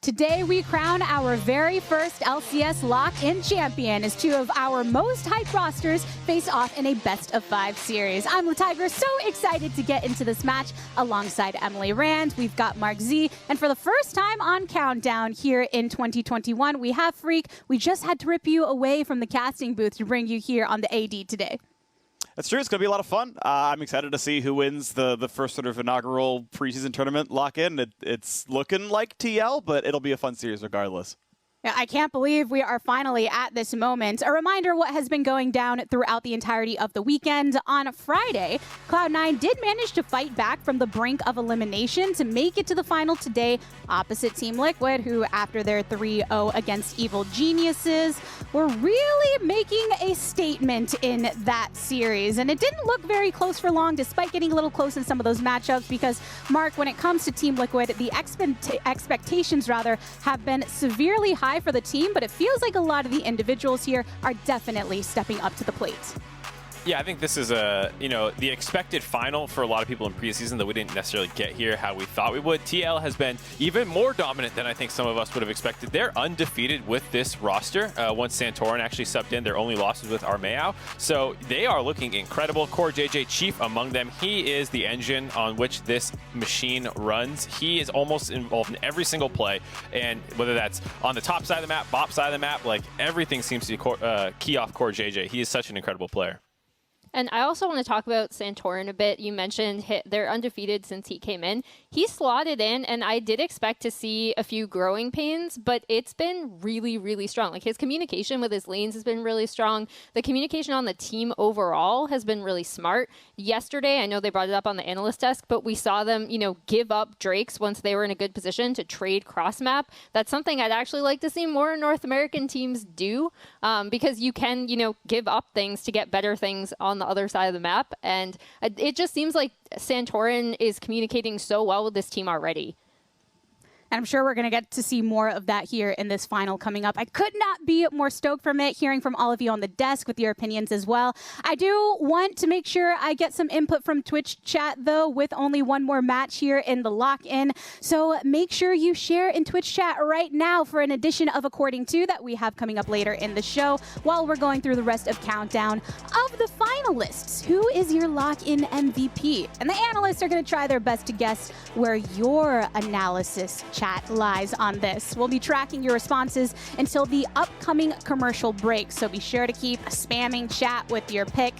Today we crown our very first LCS lock-in champion as two of our most hyped rosters face off in a best-of-5 series. I'm the Tiger, so excited to get into this match alongside Emily Rand. We've got Mark Z, and for the first time on Countdown here in 2021, we have Freak. We just had to rip you away from the casting booth to bring you here on the AD today. That's true. It's going to be a lot of fun. I'm excited to see who wins the first sort of inaugural preseason tournament lock-in. It's looking like TL, but it'll be a fun series regardless. Yeah, I can't believe we are finally at this moment. A reminder what has been going down throughout the entirety of the weekend. On Friday, Cloud9 did manage to fight back from the brink of elimination to make it to the final today opposite Team Liquid, who after their 3-0 against Evil Geniuses were really making a statement in that series. And it didn't look very close for long, despite getting a little close in some of those matchups, because, Mark, when it comes to Team Liquid, the expectations have been severely high for the team, but it feels like a lot of the individuals here are definitely stepping up to the plate. Yeah, I think this is the expected final for a lot of people in preseason that we didn't necessarily get here how we thought we would. TL has been even more dominant than I think some of us would have expected. They're undefeated with this roster. Once Santorin actually subbed in, their only losses with Armao. So they are looking incredible. Core JJ Chief among them. He is the engine on which this machine runs. He is almost involved in every single play, and whether that's on the top side of the map, bop side of the map, like everything seems to be key off Core JJ. He is such an incredible player. And I also want to talk about Santorin a bit. You mentioned they're undefeated since he came in. He slotted in, and I did expect to see a few growing pains, but it's been really, really strong. Like, his communication with his lanes has been really strong. The communication on the team overall has been really smart. Yesterday, I know they brought it up on the analyst desk, but we saw them, give up Drakes once they were in a good position to trade cross-map. That's something I'd actually like to see more North American teams do, because you can, give up things to get better things on the other side of the map, and it just seems like Santorin is communicating so well with this team already. And I'm sure we're going to get to see more of that here in this final coming up. I could not be more stoked from it, hearing from all of you on the desk with your opinions as well. I do want to make sure I get some input from Twitch chat, though, with only one more match here in the lock-in. So make sure you share in Twitch chat right now for an edition of According To that we have coming up later in the show while we're going through the rest of Countdown. Of the finalists, who is your lock-in MVP? And the analysts are going to try their best to guess where your analysis chat lies on this. We'll be tracking your responses until the upcoming commercial break, so be sure to keep spamming chat with your pick.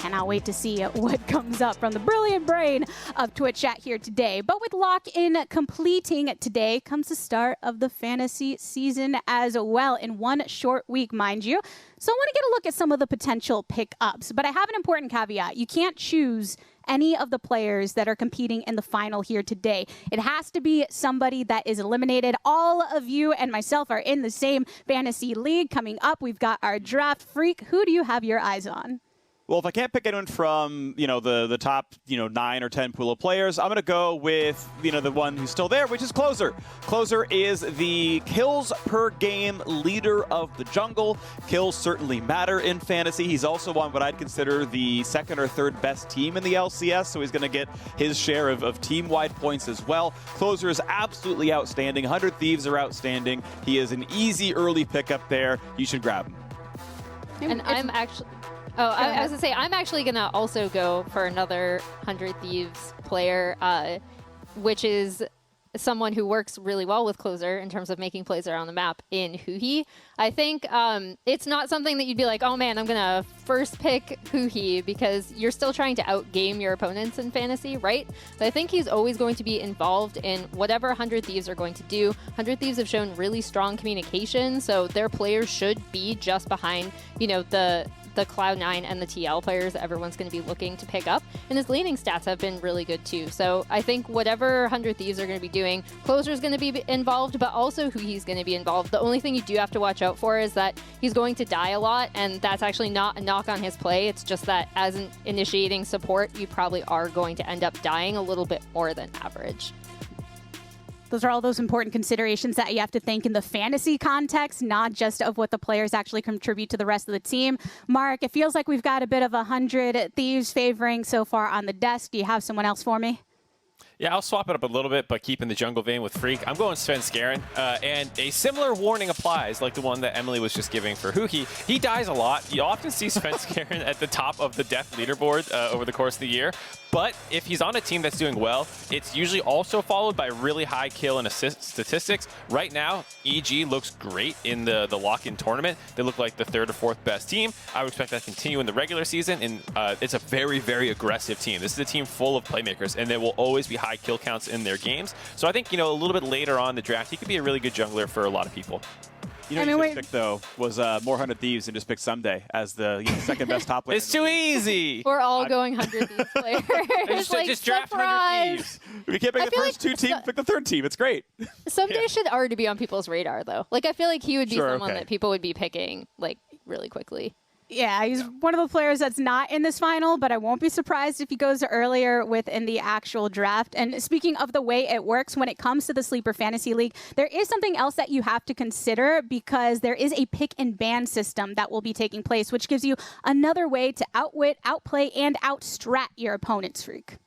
Cannot wait to see what comes up from the brilliant brain of Twitch chat here today. But with lock-in completing today comes the start of the fantasy season as well, in one short week, mind you. So I want to get a look at some of the potential pickups, but I have an important caveat. You can't choose any of the players that are competing in the final here today. It has to be somebody that is eliminated. All of you and myself are in the same fantasy league. Coming up, we've got our draft. Freak, who do you have your eyes on? Well, if I can't pick anyone from, the top, 9 or 10 pool of players, I'm going to go with, the one who's still there, which is Closer. Closer is the kills per game leader of the jungle. Kills certainly matter in fantasy. He's also on what I'd consider the second or third best team in the LCS, so he's going to get his share of team-wide points as well. Closer is absolutely outstanding. 100 Thieves are outstanding. He is an easy early pickup there. You should grab him. And I'm actually... Oh, I was going to say, I'm actually going to also go for another 100 Thieves player, which is someone who works really well with Closer in terms of making plays around the map in Huhi. I think it's not something that you'd be like, oh man, I'm going to first pick Huhi, because you're still trying to outgame your opponents in fantasy, right? But I think he's always going to be involved in whatever 100 Thieves are going to do. 100 Thieves have shown really strong communication, so their players should be just behind, the Cloud9 and the TL players that everyone's going to be looking to pick up. And his laning stats have been really good too. So I think whatever 100 Thieves are going to be doing, Closer's going to be involved, but also Huhi's going to be involved. The only thing you do have to watch out for is that he's going to die a lot, and that's actually not a knock on his play. It's just that as an initiating support, you probably are going to end up dying a little bit more than average. Those are all those important considerations that you have to think in the fantasy context, not just of what the players actually contribute to the rest of the team. Mark, it feels like we've got a bit of 100 Thieves favoring so far on the desk. Do you have someone else for me? Yeah, I'll swap it up a little bit, but keeping the jungle vein with Freak. I'm going Sven Skaren, and a similar warning applies, like the one that Emily was just giving for Huki. He dies a lot. You often see Sven Skaren at the top of the death leaderboard over the course of the year. But if he's on a team that's doing well, it's usually also followed by really high kill and assist statistics. Right now, EG looks great in the lock-in tournament. They look like the 3rd or 4th best team. I would expect that to continue in the regular season, and it's a very, very aggressive team. This is a team full of playmakers, and there will always be high kill counts in their games. So I think, a little bit later on in the draft, he could be a really good jungler for a lot of people. You know, what you should pick, though, was more 100 Thieves and just pick Someday as the second best top laner. It's too easy. We're all going 100 Thieves players. Just draft 100 Thieves. If you can't pick the first 2 teams, pick the 3rd team. It's great. Someday should already be on people's radar, though. Like, I feel like he would be someone that people would be picking, like, really quickly. Yeah, he's one of the players that's not in this final, but I won't be surprised if he goes earlier within the actual draft. And speaking of the way it works when it comes to the Sleeper Fantasy League, there is something else that you have to consider because there is a pick and ban system that will be taking place, which gives you another way to outwit, outplay, and outstrat your opponent's Freak.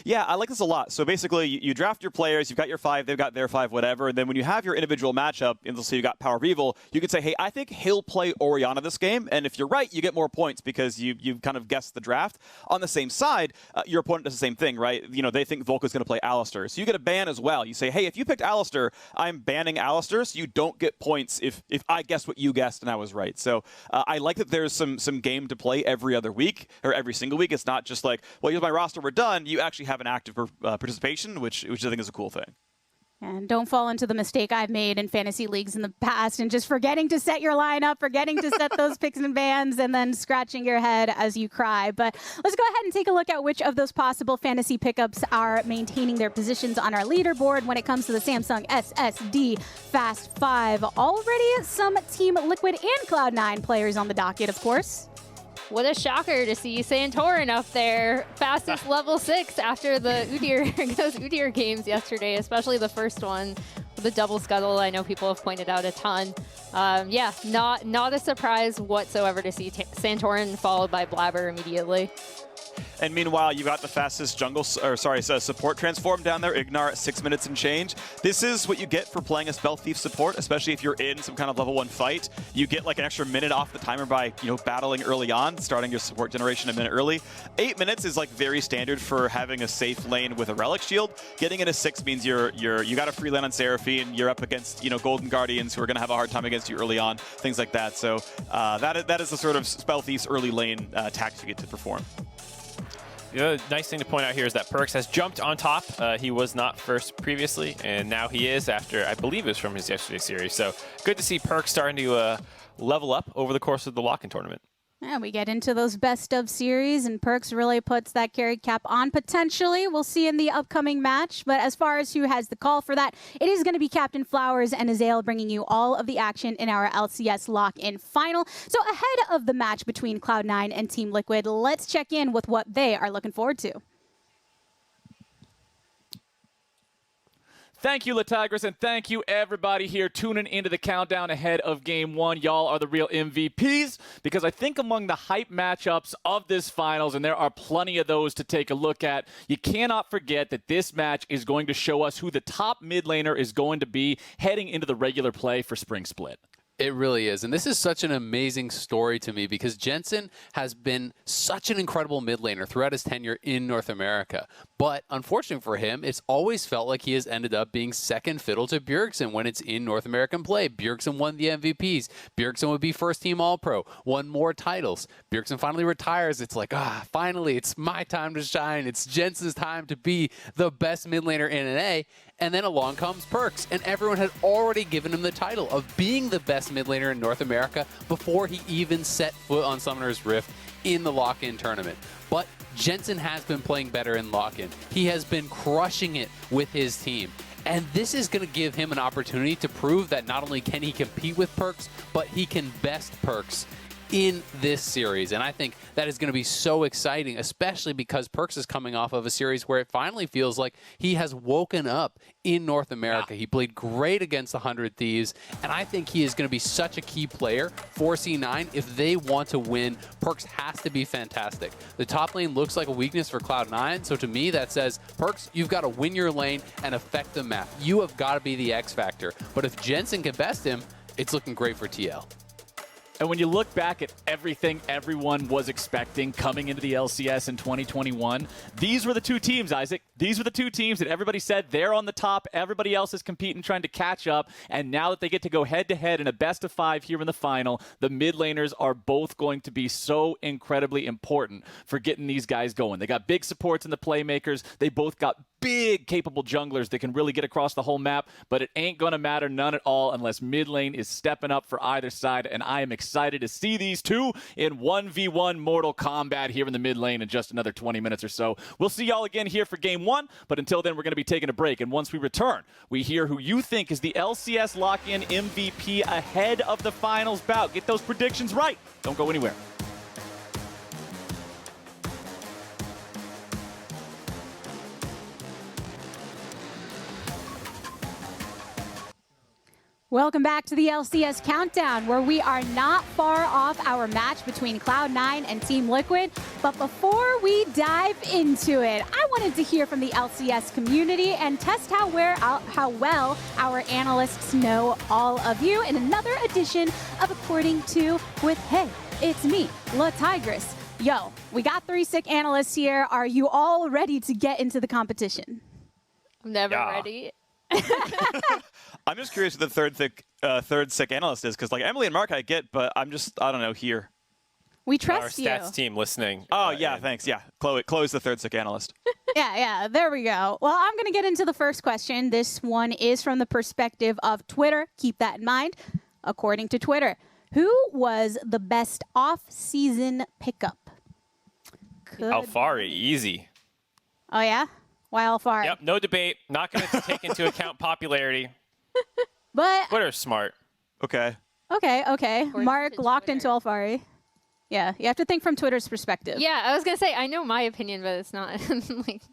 Yeah, I like this a lot. So basically, you draft your players, you've got your 5, they've got their 5, whatever, and then when you have your individual matchup, and let's say you got Power of Evil, you can say, hey, I think he'll play Orianna this game, and if you're right, you get more points because you've kind of guessed the draft. On the same side, your opponent does the same thing, right? They think Volka's going to play Alistar, so you get a ban as well. You say, hey, if you picked Alistar, I'm banning Alistar, so you don't get points if I guessed what you guessed and I was right. So I like that there's some game to play every other week, or every single week. It's not just like, well, here's my roster, we're done. You actually have an active participation, which I think is a cool thing. And don't fall into the mistake I've made in fantasy leagues in the past and just forgetting to set your lineup, forgetting to set those picks and bans, and then scratching your head as you cry. But let's go ahead and take a look at which of those possible fantasy pickups are maintaining their positions on our leaderboard when it comes to the Samsung SSD Fast 5. Already some Team Liquid and Cloud9 players on the docket, of course. What a shocker to see Santorin up there, fastest level 6 after the those Udyr games yesterday, especially the first one with the double scuttle. I know people have pointed out a ton. Yeah, not a surprise whatsoever to see Santorin followed by Blabber immediately. And meanwhile, you've got the fastest support transform down there, Ignar at 6 minutes and change. This is what you get for playing a Spell Thief support, especially if you're in some kind of level 1 fight. You get like an extra minute off the timer by, battling early on, starting your support generation a minute early. 8 minutes is like very standard for having a safe lane with a Relic Shield. Getting into 6 means you got a free lane on Seraphine, you're up against, Golden Guardians who are going to have a hard time against you early on, things like that. So that is the sort of Spell Thief's early lane tactic you get to perform. The other nice thing to point out here is that Perks has jumped on top. He was not first previously, and now he is after, I believe it was from his yesterday series. So good to see Perks starting to level up over the course of the lock-in tournament. And we get into those best of series, and Perks really puts that carry cap on potentially. We'll see in the upcoming match. But as far as who has the call for that, it is going to be Captain Flowers and Azael bringing you all of the action in our LCS lock-in final. So ahead of the match between Cloud9 and Team Liquid, let's check in with what they are looking forward to. Thank you, Latagris, and thank you, everybody here tuning into the countdown ahead of Game 1. Y'all are the real MVPs, because I think among the hype matchups of this finals, and there are plenty of those to take a look at, you cannot forget that this match is going to show us who the top mid laner is going to be heading into the regular play for Spring Split. It really is. And this is such an amazing story to me because Jensen has been such an incredible mid laner throughout his tenure in North America. But unfortunately for him, it's always felt like he has ended up being second fiddle to Bjergsen when it's in North American play. Bjergsen won the MVPs. Bjergsen would be first team All-Pro, won more titles. Bjergsen finally retires. It's like, finally, it's my time to shine. It's Jensen's time to be the best mid laner in NA. And then along comes Perks, and everyone had already given him the title of being the best mid laner in North America before he even set foot on Summoner's Rift in the lock-in tournament. But Jensen has been playing better in lock-in. He has been crushing it with his team. And this is going to give him an opportunity to prove that not only can he compete with Perks, but he can best Perks in this series. And I think that is going to be so exciting, especially because Perks is coming off of a series where it finally feels like he has woken up in North America. He played great against the 100 Thieves, and I think he is going to be such a key player for C9. If they want to win, Perks has to be fantastic. The top lane looks like a weakness for Cloud9, so to me that says, Perks, you've got to win your lane and affect the map. You have got to be the X factor. But if Jensen can best him, it's looking great for TL. And when you look back at everything everyone was expecting coming into the LCS in 2021, these were the two teams, Isaac. These were the two teams that everybody said they're on the top. Everybody else is competing, trying to catch up. And now that they get to go head-to-head in a best-of-5 here in the final, the mid laners are both going to be so incredibly important for getting these guys going. They got big supports in the playmakers. They both got big, capable junglers that can really get across the whole map, but it ain't going to matter none at all unless mid lane is stepping up for either side, and I am excited to see these two in 1v1 Mortal Kombat here in the mid lane in just another 20 minutes or so. We'll see y'all again here for Game 1, but until then, we're going to be taking a break, and once we return, we hear who you think is the LCS lock-in MVP ahead of the finals bout. Get those predictions right. Don't go anywhere. Welcome back to the LCS Countdown, where we are not far off our match between Cloud9 and Team Liquid. But before we dive into it, I wanted to hear from the LCS community and test how well our analysts know all of you in another edition of According to with Hey, it's me, La Tigress. Yo, we got 3 sick analysts here. Are you all ready to get into the competition? I'm never ready. I'm just curious who the third sick analyst is, because like Emily and Mark I get, but I don't know here. We trust our stats team listening. Oh yeah, thanks. Yeah, Chloe's the third sick analyst. Yeah, there we go. Well, I'm going to get into the first question. This one is from the perspective of Twitter. Keep that in mind. According to Twitter, who was the best off-season pickup? Alfari, easy. Oh yeah? Why Alfari? Yep, no debate. Not going to take into account popularity. But Twitter's smart. Okay. Okay. Mark locked Twitter. into Alfari. Yeah, you have to think from Twitter's perspective. Yeah, I was gonna say I know my opinion, but it's not like.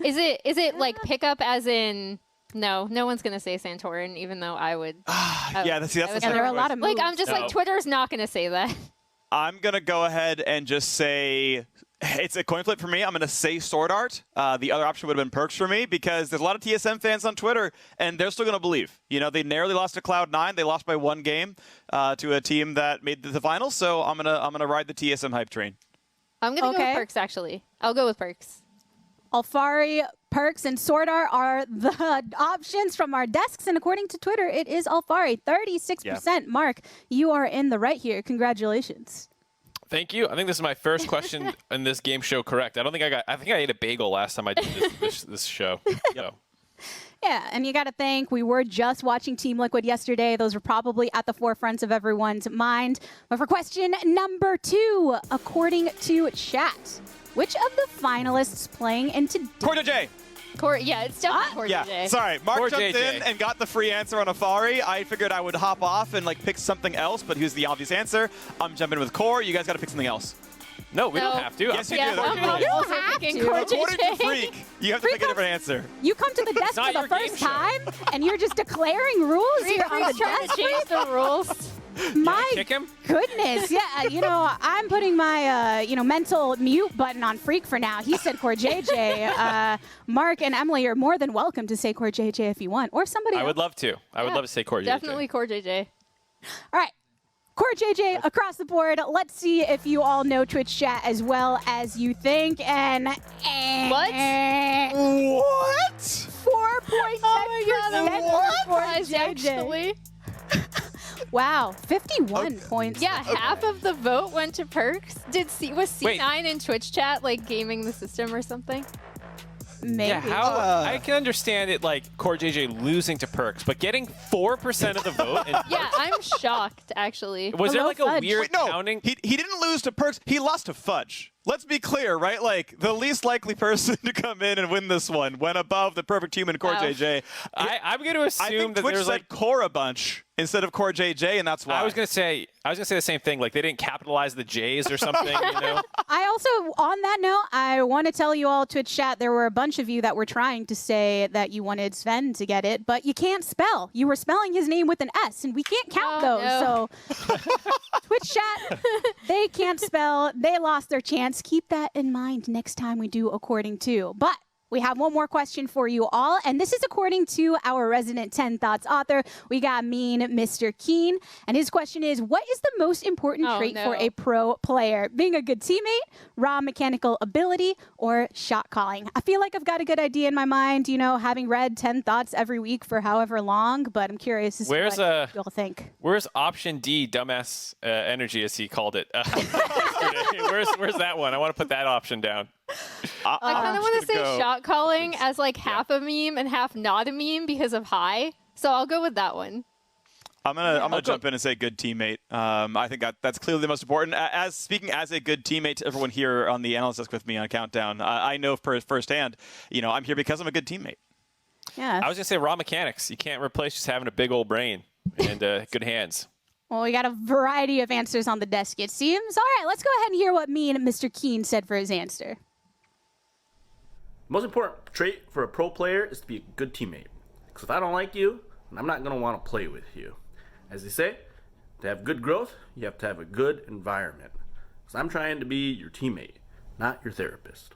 Is it like pickup as in? No one's gonna say Santorin, even though I would. Yeah, that's the there are a lot of moves. like I'm just like Twitter's not gonna say that. I'm gonna go ahead and just say it's a coin flip for me. I'm gonna say Sword Art. The other option would have been Perks for me, because there's a lot of TSM fans on Twitter, and they're still gonna believe. You know, they narrowly lost to Cloud9. They lost by 1 game to a team that made the finals. So I'm gonna ride the TSM hype train. I'm gonna go with Perks actually. I'll go with Perks. Alfari, Perks, and Sword Art are the options from our desks, and according to Twitter, it is Alfari. 36%. Yeah. Mark, you are in the right here. Congratulations. Thank you. I think this is my first question in this game show correct. I think I ate a bagel last time I did this show. So. Yeah, and you got to think, we were just watching Team Liquid yesterday. Those were probably at the forefront of everyone's mind. But for question number 2, according to chat, which of the finalists playing in today? CoreJJ. Yeah, it's definitely CoreJJ. Yeah, sorry. Mark jumped in and got the free answer on Alfari. I figured I would hop off and like pick something else, but here's the obvious answer. I'm jumping with Core. You guys got to pick something else. No, we don't have to. Yes, you do. You don't have to. According to Freak, you have to pick a different answer. You come to the desk for the first time, and you're just declaring rules here on the trying desk. to change the rules. My kick him? goodness, yeah. I'm putting my mental mute button on Freak for now. He said CoreJJ. Mark and Emily are more than welcome to say CoreJJ if you want, or somebody else. I would love to. I would love to say CoreJJ. Definitely CoreJJ. All right. CoreJJ across the board. Let's see if you all know Twitch chat as well as you think. And What? 4.7% for Guys, actually. Wow, 51 points. Yeah, half of the vote went to Perks. Was C9 in Twitch chat like gaming the system or something? Maybe. Yeah, how I can understand it like CoreJJ losing to Perks, but getting 4% of the vote. Yeah, I'm shocked actually. Was there like a Fudge. weird Wait, no, counting? he didn't lose to Perks. He lost to Fudge. let's be clear, right? Like, the least likely person to come in and win this one went above the perfect human, Core JJ. I'm going to assume that Twitch there's said Core a bunch instead of Core JJ, and that's why. I was going to say the same thing. Like, they didn't capitalize the J's or something, you know? I also, on that note, I want to tell you all, Twitch chat, there were a bunch of you that were trying to say that you wanted Sven to get it, but you can't spell. You were spelling his name with an S, and we can't count those. No. So, Twitch chat, they can't spell. They lost their chance. Keep that in mind next time we do According To. But we have one more question for you all, and this is according to our resident 10 Thoughts author. We got Mean Mr. Keen, and his question is, what is the most important trait for a pro player? Being a good teammate, raw mechanical ability, or shot calling? I feel like I've got a good idea in my mind, you know, having read 10 Thoughts every week for however long, but I'm curious as to what you'll think. Where's option D, dumbass energy, as he called it? Where's that one? I want to put that option down. I kind of want to say shot calling as like half a meme and half not a meme because of high. So I'll go with that one. I'm gonna jump in and say good teammate. I think that's clearly the most important. As speaking as a good teammate to everyone here on the analyst desk with me on Countdown, I know firsthand, you know, I'm here because I'm a good teammate. Yeah. I was gonna say raw mechanics. You can't replace just having a big old brain and good hands. Well, we got a variety of answers on the desk, it seems. All right, let's go ahead and hear what Mean Mr. Keen said for his answer. The most important trait for a pro player is to be a good teammate. Because if I don't like you, then I'm not going to want to play with you. As they say, to have good growth, you have to have a good environment. Because I'm trying to be your teammate, not your therapist.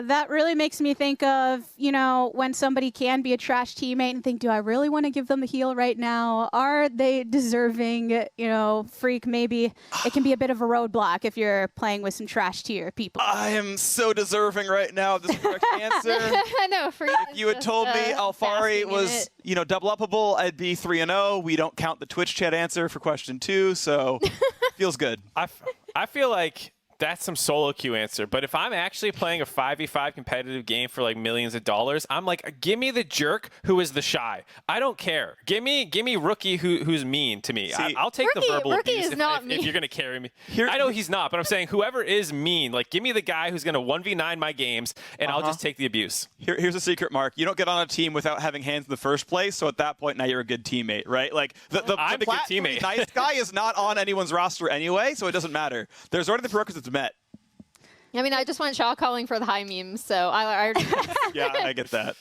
That really makes me think of, you know, when somebody can be a trash teammate and think, do I really want to give them a heal right now? Are they deserving, you know, Freak, maybe it can be a bit of a roadblock if you're playing with some trash tier people. I am so deserving right now of this correct answer. I know, Freak. If you had told me Alfari was, you know, double upable, I'd be 3-0. We don't count the Twitch chat answer for question 2, so feels good. I feel like that's some solo queue answer. But if I'm actually playing a 5v5 competitive game for like millions of dollars, I'm like, give me the jerk who is the shy. I don't care. Give me Rookie who's mean to me. See, I'll take the verbal abuse if you're going to carry me. I know he's not, but I'm saying whoever is mean, like give me the guy who's going to 1v9 my games, and I'll just take the abuse. Here's a secret, Mark. You don't get on a team without having hands in the first place, so at that point, now you're a good teammate, right? Like I'm a good teammate. Nice guy is not on anyone's roster anyway, so it doesn't matter. There's already the prerequisites met. I mean, I just want shot calling for the high memes, so I already. Yeah, I get that.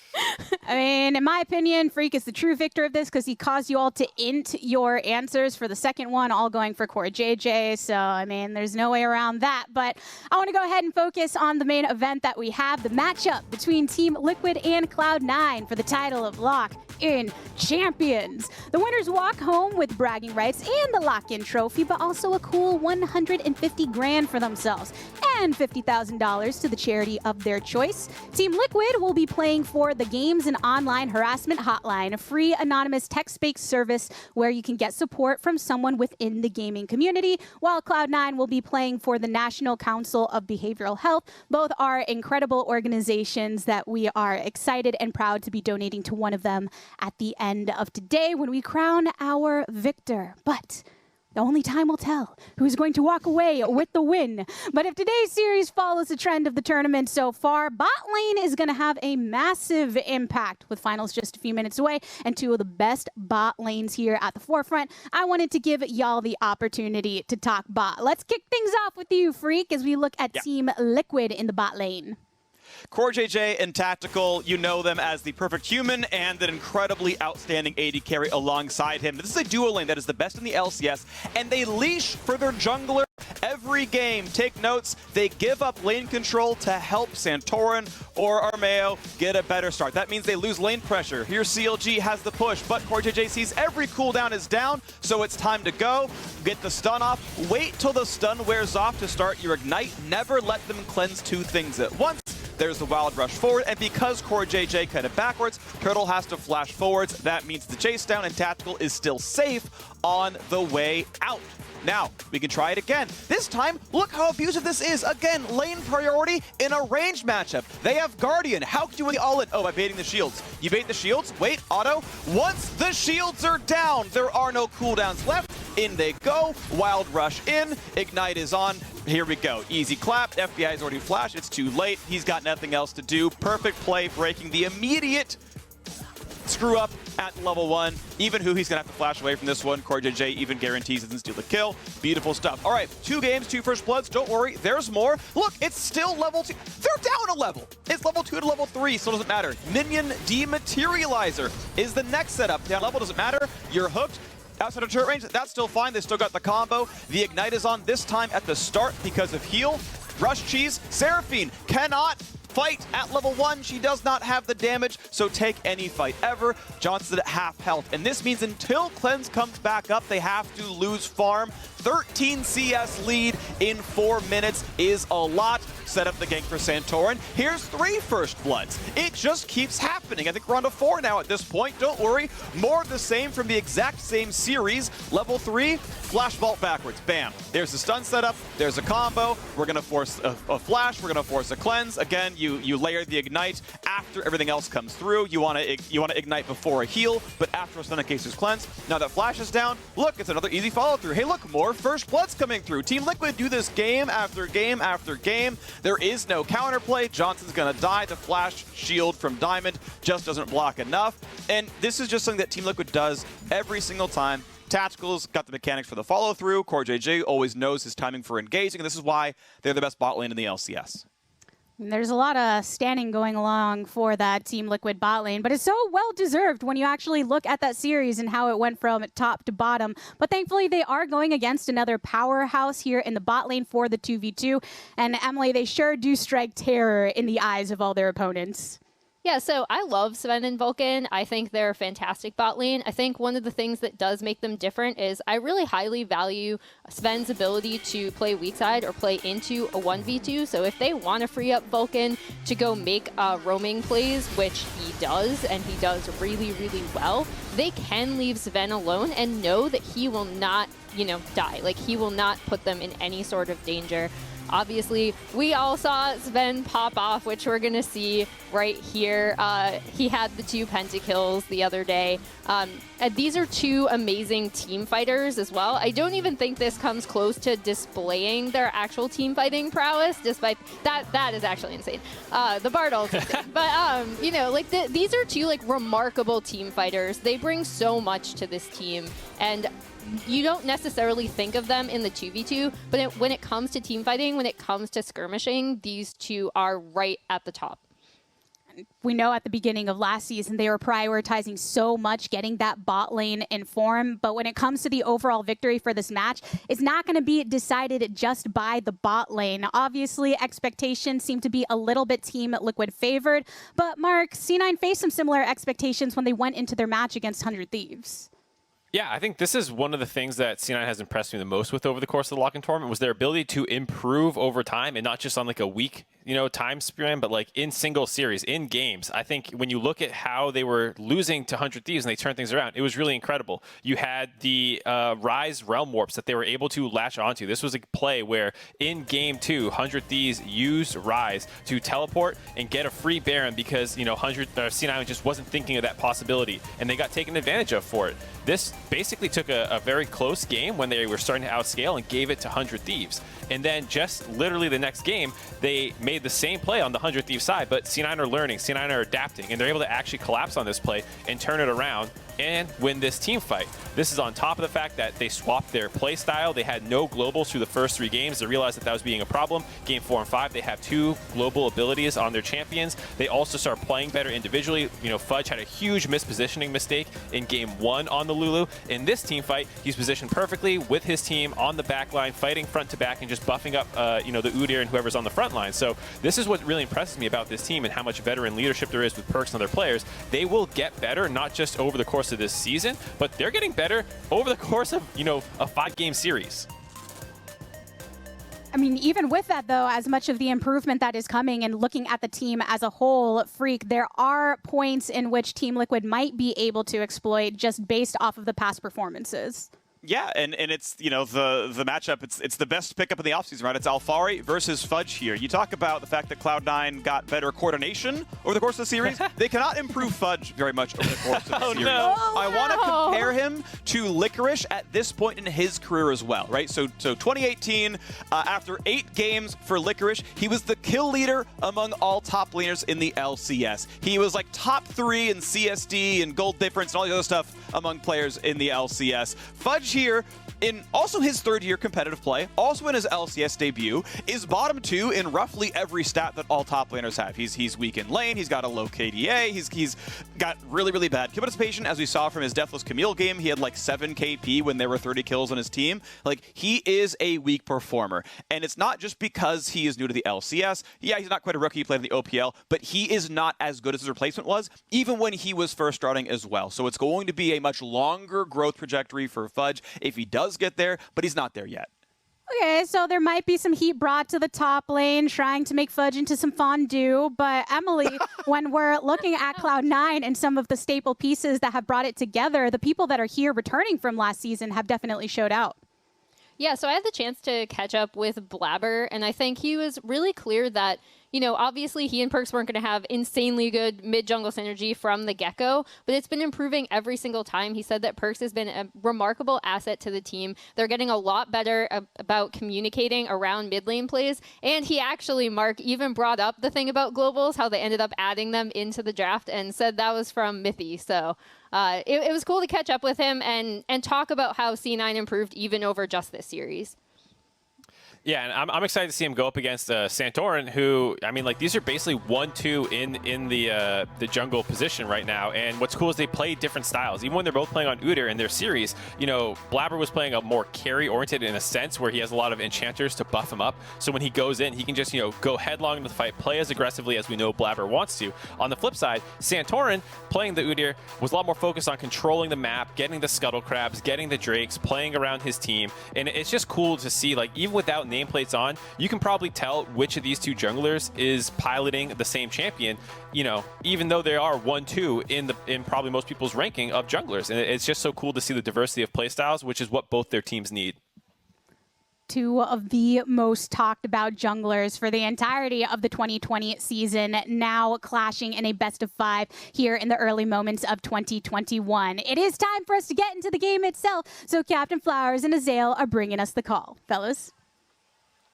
I mean, in my opinion, Freak is the true victor of this because he caused you all to int your answers for the second one, all going for Core JJ. So, I mean, there's no way around that. But I want to go ahead and focus on the main event that we have, the matchup between Team Liquid and Cloud9 for the title of Lock-In Champions. The winners walk home with bragging rights and the lock-in trophy, but also a cool 150 grand for themselves and $50,000 to the charity of their choice. Team Liquid will be playing for the Games and Online Harassment Hotline, a free anonymous text-based service where you can get support from someone within the gaming community, while Cloud9 will be playing for the National Council of Behavioral Health. Both are incredible organizations that we are excited and proud to be donating to one of them at the end of today when we crown our victor. But only time will tell who's going to walk away with the win. But if today's series follows the trend of the tournament so far, bot lane is going to have a massive impact with finals just a few minutes away and two of the best bot lanes here at the forefront. I wanted to give y'all the opportunity to talk bot. Let's kick things off with you, Freak, as we look at Team Liquid in the bot lane. Core JJ and Tactical, you know them as the perfect human and an incredibly outstanding AD carry alongside him. This is a duo lane that is the best in the LCS, and they leash for their jungler every game. Take notes, they give up lane control to help Santorin or Armeo get a better start. That means they lose lane pressure. Here CLG has the push, but Core JJ sees every cooldown is down, so it's time to go. Get the stun off. Wait till the stun wears off to start your ignite. Never let them cleanse two things at once. There's the wild rush forward, and because Core JJ cut it backwards, Turtle has to flash forwards. That means the chase down, and Tactical is still safe on the way out. Now, we can try it again. This time, look how abusive this is. Again, lane priority in a range matchup. They have Guardian. How could you win all it? Oh, by baiting the shields. You bait the shields, wait, auto. Once the shields are down, there are no cooldowns left. In they go, wild rush in, ignite is on. Here we go, easy clap. FBI has already flashed, it's too late. He's got nothing else to do. Perfect play, breaking the immediate screw up at level 1. Even who he's gonna have to flash away from this one. Core JJ even guarantees he doesn't steal the kill. Beautiful stuff. All right, 2 games, 2 first bloods. Don't worry, there's more. Look, it's still level 2. They're down a level. It's level 2 to level 3, so it doesn't matter. Minion Dematerializer is the next setup. Down level doesn't matter. You're hooked. Outside of turret range, that's still fine. They still got the combo. The ignite is on this time at the start because of heal. Rush cheese. Seraphine cannot fight at level 1. She does not have the damage, so take any fight ever. Johnson at half health, and this means until Cleanse comes back up, they have to lose farm. 13 CS lead in 4 minutes is a lot. Set up the gank for Santorin. Here's 3 first bloods. It just keeps happening. I think we're on to 4 now at this point. Don't worry. More of the same from the exact same series. Level 3, flash vault backwards. Bam. There's the stun setup. There's a combo. We're going to force a flash. We're going to force a cleanse. Again, you layer the ignite after everything else comes through. You want to ignite before a heal, but after a stun in case there's cleanse. Now that flash is down, look, it's another easy follow through. Hey, look, more first bloods coming through. Team Liquid do this game after game after game. There is no counterplay. Johnson's going to die. The flash shield from Diamond just doesn't block enough. And this is just something that Team Liquid does every single time. Tactical's got the mechanics for the follow-through. Core JJ always knows his timing for engaging, and this is why they're the best bot lane in the LCS. There's a lot of standing going along for that Team Liquid bot lane, but it's so well-deserved when you actually look at that series and how it went from top to bottom. But thankfully, they are going against another powerhouse here in the bot lane for the 2v2. And Emily, they sure do strike terror in the eyes of all their opponents. Yeah, so I love Sven and Vulcan. I think they're a fantastic bot lane. I think one of the things that does make them different is I really highly value Sven's ability to play weak side or play into a 1v2. So if they want to free up Vulcan to go make roaming plays, which he does, and he does really, really well, they can leave Sven alone and know that he will not, die. Like, he will not put them in any sort of danger. Obviously, we all saw Sven pop off, which we're going to see right here. He had the 2 pentakills the other day. These are 2 amazing team fighters as well. I don't even think this comes close to displaying their actual team fighting prowess, despite that is actually insane. The Bardol's insane. But, these are 2 remarkable team fighters. They bring so much to this team, and you don't necessarily think of them in the 2v2, but when it comes to team fighting, when it comes to skirmishing, these 2 are right at the top. We know at the beginning of last season, they were prioritizing so much getting that bot lane in form. But when it comes to the overall victory for this match, it's not going to be decided just by the bot lane. Obviously, expectations seem to be a little bit Team Liquid favored. But Mark, C9 faced some similar expectations when they went into their match against 100 Thieves. Yeah, I think this is one of the things that C9 has impressed me the most with over the course of the lock-in tournament was their ability to improve over time, and not just on a week time span, but in single series, in games. I think when you look at how they were losing to 100 Thieves and they turned things around, it was really incredible. You had the Rise Realm Warps that they were able to latch onto. This was a play where in game 2, 100 Thieves used Rise to teleport and get a free Baron because, C9 just wasn't thinking of that possibility, and they got taken advantage of for it. This basically took a very close game when they were starting to outscale and gave it to 100 Thieves. And then just literally the next game, they made the same play on the 100 Thieves side, but C9 are learning, C9 are adapting, and they're able to actually collapse on this play and turn it around and win this team fight. This is on top of the fact that they swapped their play style. They had no globals through the first 3 games. They realized that was being a problem. Game 4 and 5, they have 2 global abilities on their champions. They also start playing better individually. Fudge had a huge mispositioning mistake in game 1 on the Lulu. In this team fight, he's positioned perfectly with his team on the back line, fighting front to back and just buffing up, the Udyr and whoever's on the front line. So this is what really impresses me about this team and how much veteran leadership there is with Perkz and other players. They will get better, not just over the course of this season, but they're getting better over the course of, a 5-game series. I mean, even with that, though, as much of the improvement that is coming and looking at the team as a whole, Freak, there are points in which Team Liquid might be able to exploit just based off of the past performances. Yeah, and it's, you know, the matchup, it's the best pickup in the offseason, right? It's Alfari versus Fudge here. You talk about the fact that Cloud9 got better coordination over the course of the series. They cannot improve Fudge very much over the course of the series. No. I want to compare him to Licorice at this point in his career as well, right? So 2018, after 8 games for Licorice, he was the kill leader among all top laners in the LCS. He was like top 3 in CSD and gold difference and all the other stuff among players in the LCS. Fudge here, in also his 3rd year competitive play, also in his LCS debut, is bottom 2 in roughly every stat that all top laners have. He's weak in lane, he's got a low KDA, he's got really bad kill participation, as we saw from his Deathless Camille game. He had like 7 KP when there were 30 kills on his team. Like, he is a weak performer. And it's not just because he is new to the LCS. Yeah, he's not quite a rookie, he played in the OPL, but he is not as good as his replacement was, even when he was first starting as well. So it's going to be a much longer growth trajectory for Fudge if he does get there, but he's not there yet. Okay, so there might be some heat brought to the top lane, trying to make Fudge into some fondue. But Emily, when we're looking at Cloud9 and some of the staple pieces that have brought it together, the people that are here returning from last season have definitely showed out. Yeah, so I had the chance to catch up with Blabber, and I think he was really clear that, you know, obviously he and Perks weren't going to have insanely good mid-jungle synergy from the get-go, but it's been improving every single time. He said that Perks has been a remarkable asset to the team. They're getting a lot better about communicating around mid-lane plays, and he actually, Mark, even brought up the thing about globals, how they ended up adding them into the draft, and said that was from Mithy. So it was cool to catch up with him and talk about how C9 improved even over just this series. Yeah, and I'm excited to see him go up against Santorin, who, I mean, like, these are basically 1-2 in the jungle position right now. And what's cool is they play different styles. Even when they're both playing on Udyr in their series, you know, Blabber was playing a more carry-oriented in a sense where he has a lot of enchanters to buff him up. So when he goes in, he can just, you know, go headlong into the fight, play as aggressively as we know Blabber wants to. On the flip side, Santorin, playing the Udyr, was a lot more focused on controlling the map, getting the scuttle crabs, getting the drakes, playing around his team. And it's just cool to see, like, even without nameplates on, you can probably tell which of these two junglers is piloting the same champion, you know, even though they are 1-2 in probably most people's ranking of junglers. And it's just so cool to see the diversity of playstyles, which is what both their teams need. 2 of the most talked about junglers for the entirety of the 2020 season, now clashing in a best of 5 here in the early moments of 2021. It is time for us to get into the game itself, so Captain Flowers and Azael are bringing us the call. Fellas?